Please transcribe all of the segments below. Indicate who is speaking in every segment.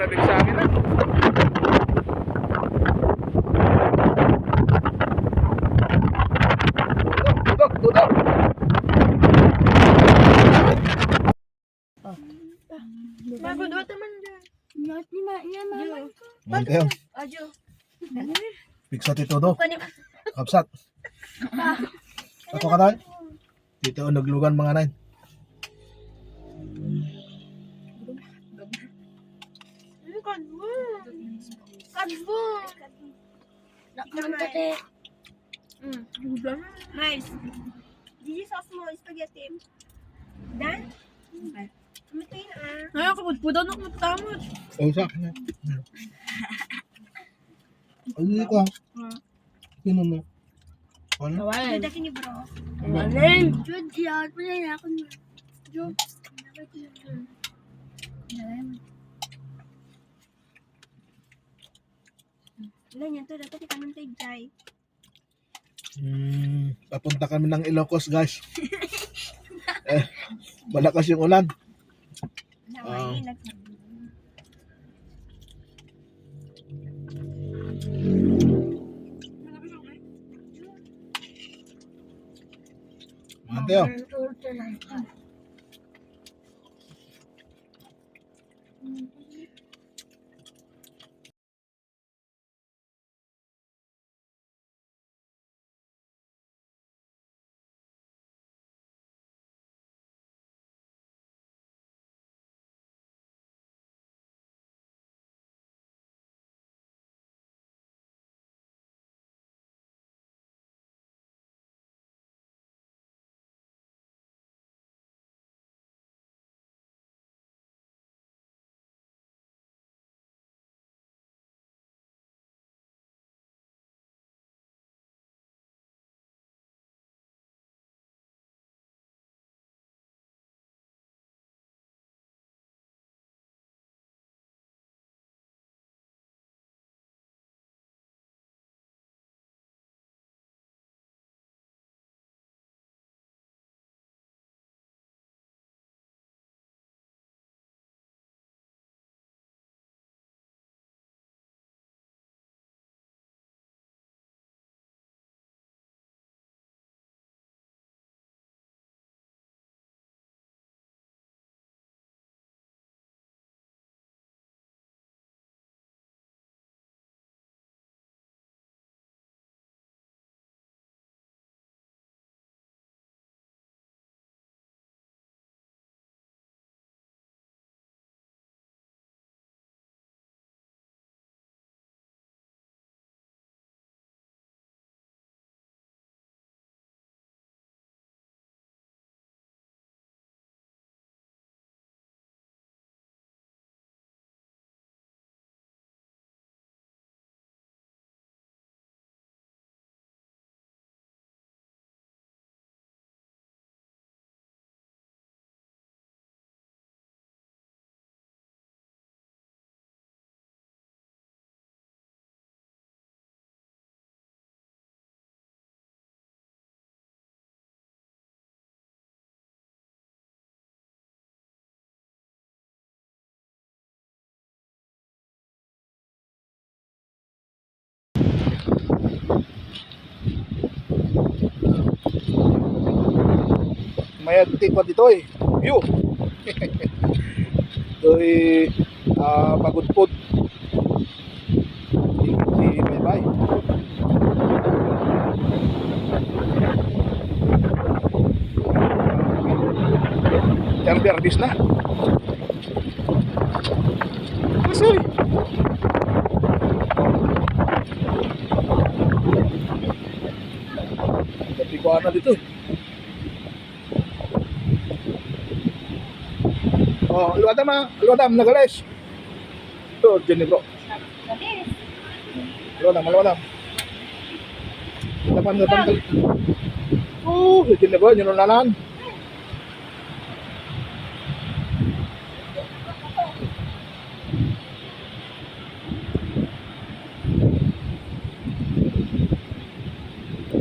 Speaker 1: lamig sa akin ah. Tutok, tutok.
Speaker 2: Nagudot naman dyan.
Speaker 1: Mante yun.
Speaker 2: Ajo.
Speaker 1: Piksa ti todo.
Speaker 2: Panim.
Speaker 1: Kapsat. Ako ka tayo. Dito naglugan mga nain.
Speaker 2: Kadbo. Kadbo. Nakamante. Nice. Gigi sauce mo, spaghetti. Dan? Matuin ah.
Speaker 3: Ay, kapudpudan ako matamot.
Speaker 1: Oh, sa akin. Ano ka? Sino mo? Ano?
Speaker 3: Kawalan.
Speaker 2: Juda kini bro.
Speaker 3: Kawalan.
Speaker 2: Jud, iyan mo na yan ako. Jud. Ganyan to, dapat ikanon kay Jai.
Speaker 1: Papunta kami ng Ilocos, guys. Malakas yung ulan.
Speaker 2: Naway,
Speaker 1: Mante yun. May agtipat dito eh. View. Ito eh, pagudpod. Si bye-bye. Jambers na. Masoy. Tapi ko ana dito eh. Oh, luwadam, nagales. Ito, dyan bro. Luwadam. Luwadam. Oh, dyan bro, yun ang lalan.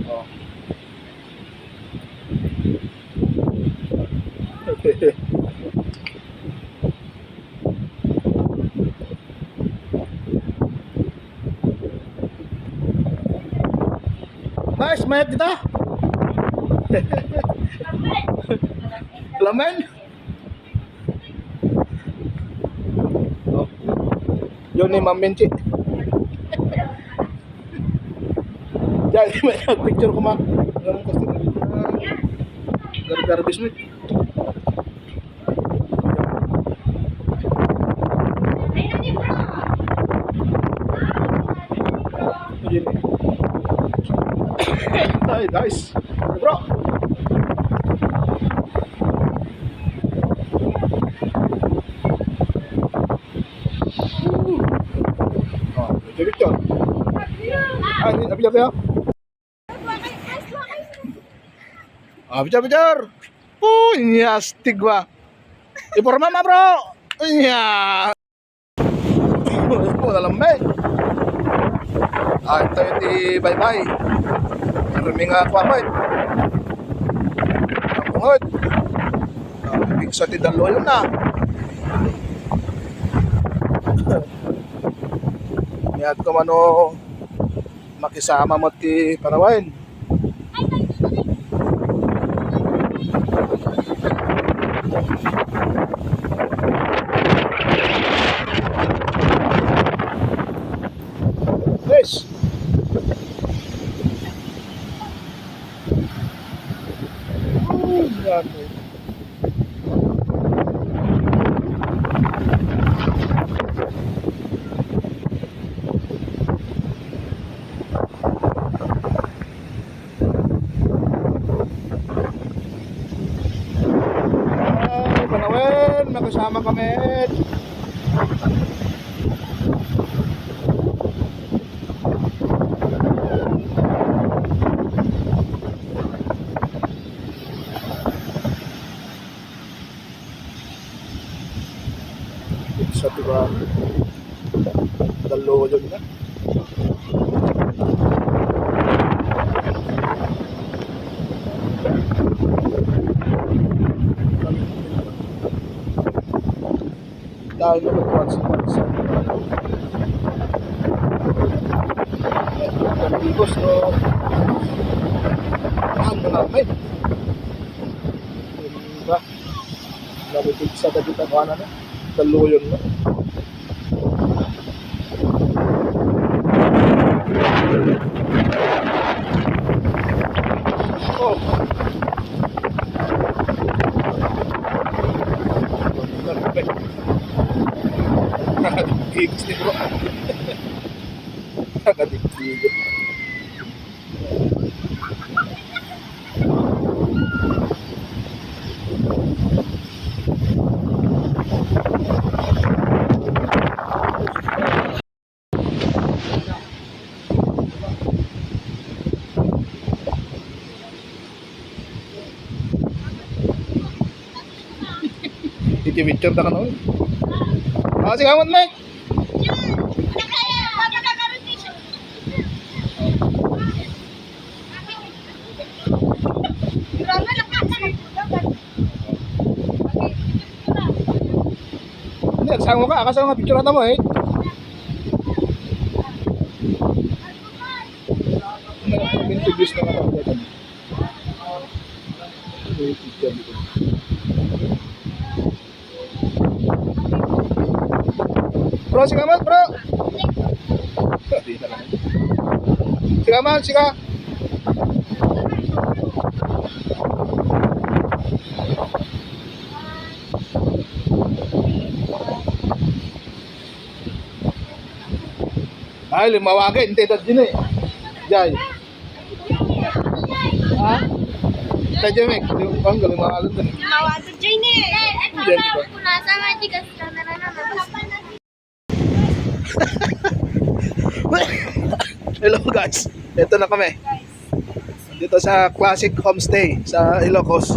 Speaker 1: Oh. classmate kita. Lamen. Oh. Yun ni Ma'am Minchi. Jadi may picture ko ma. Ang customer. Garbis mo. Ay, guys. Bro. Oh, jadi picture. Ah, ini picture ya. Ah, picture. Ini astig ba. Iporma ma, bro. Iya. Oh, dalam bay. Ah, ito yung bye-bye. Marami nga kwamay. Ang bungod. Ibig sa tidalo yun na. Niyad ko mano makisama mo ti Parawain. Yes. Grabe. Ay, Panawen, magkasama kami. Sa diba dalo yun na dahil na magkawan sa pansa kanibos no ang namin diba nabibig sa dagita kawana na dalo yun na oh nakadikigos ni bro nakadikigos picture ta ka na. Ah, sige, awan, Mike. Hindi, nagsama ka. Akasama nga picture nata mo, eh. Introduce na nga ako. Picture dito. Bro, siga man, bro. Di na lang. Siga man, siga. Ay, lumawagin. Hindi, dad din eh. Jai. Ha? Tadya, Mek. Ang galing mga alon din.
Speaker 2: Mawagin dyan eh.
Speaker 1: Diyan, diba? Hello guys, ito na kami dito sa Classic Homestay sa Ilocos.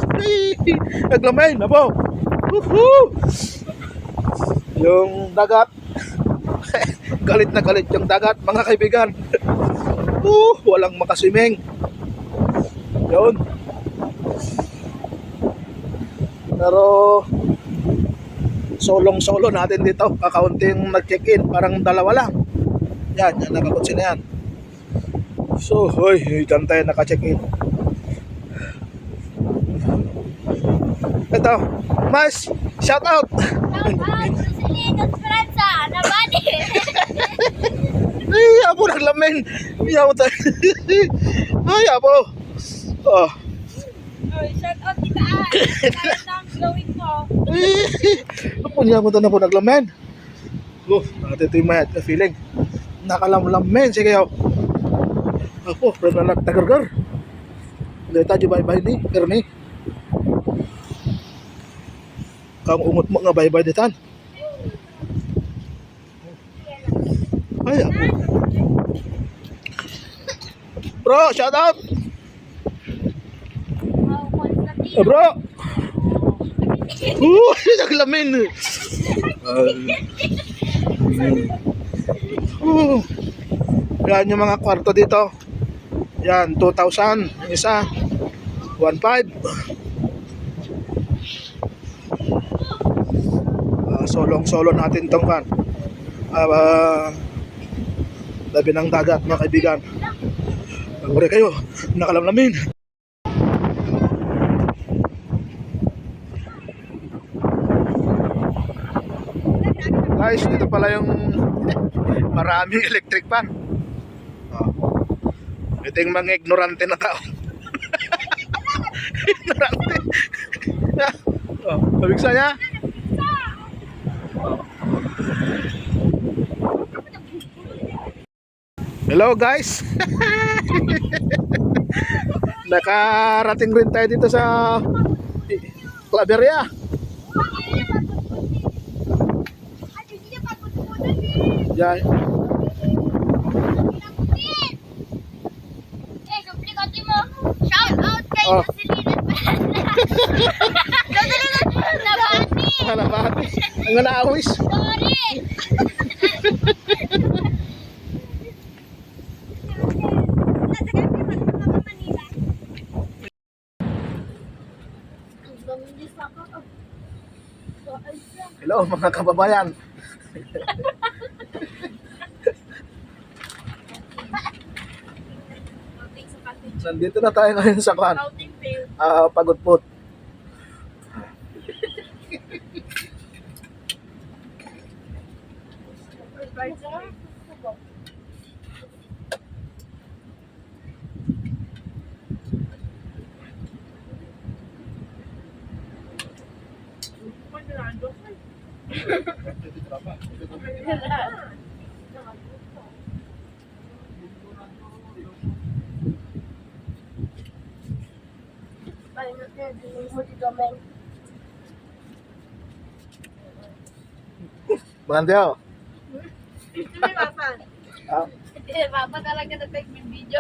Speaker 1: Naglamay na po. Yung dagat galit na galit yung dagat mga kaibigan. Walang makaswimming yun, pero solong-solo natin dito. Kakaunting nag-check-in, parang dalawa lang. Yan, nakakotse na yan. So, hoy, dyan tayo naka-check-in. Ito, Mas, shout out!
Speaker 2: Jocelyn Esperanza, nabali.
Speaker 1: Ay, apo naglamin. Iyaw tayo. Ay, apo. Oh.
Speaker 3: Oy, shout out kita. Kahit ang glowing mo.
Speaker 1: Apo niya mo na po naglamin. Oh, natin ito yung mayat na feeling. Nakalamlamin, sige yaw. Apo, pero na nagtagargar. Hindi tayo bye-bye ni, Ernie. Kamu umot mo nga bye-bye ditan. Ay, apo. Bro, shout out! Bro! Naglamin! Yan yung mga kwarto dito. Yan, 2,000. Isa. 1,500. Solong-solo natin tong kan. Labi ng dagat mga kaibigan. Magpure kayo. Nakalamlamin. Guys, dito pala yung maraming electric fan. Ito yung mga ignorante na tao. Ignorante. Pabigsa niya. Hello guys. Nakarating rin tayo dito sa Claveria. Yan.
Speaker 2: Shout out kay
Speaker 1: Oh.
Speaker 2: Jocelyn Esperanza. Nabati.
Speaker 1: Halabati. Ang naawis.
Speaker 2: Sorry.
Speaker 1: Hello mga kababayan. Nandito na tayo ngayon sa kan.
Speaker 3: Outing fail.
Speaker 1: Pagudpot. Magandang.
Speaker 3: Ito may papan.
Speaker 1: Ah,
Speaker 3: Papa talaga na-take yung video.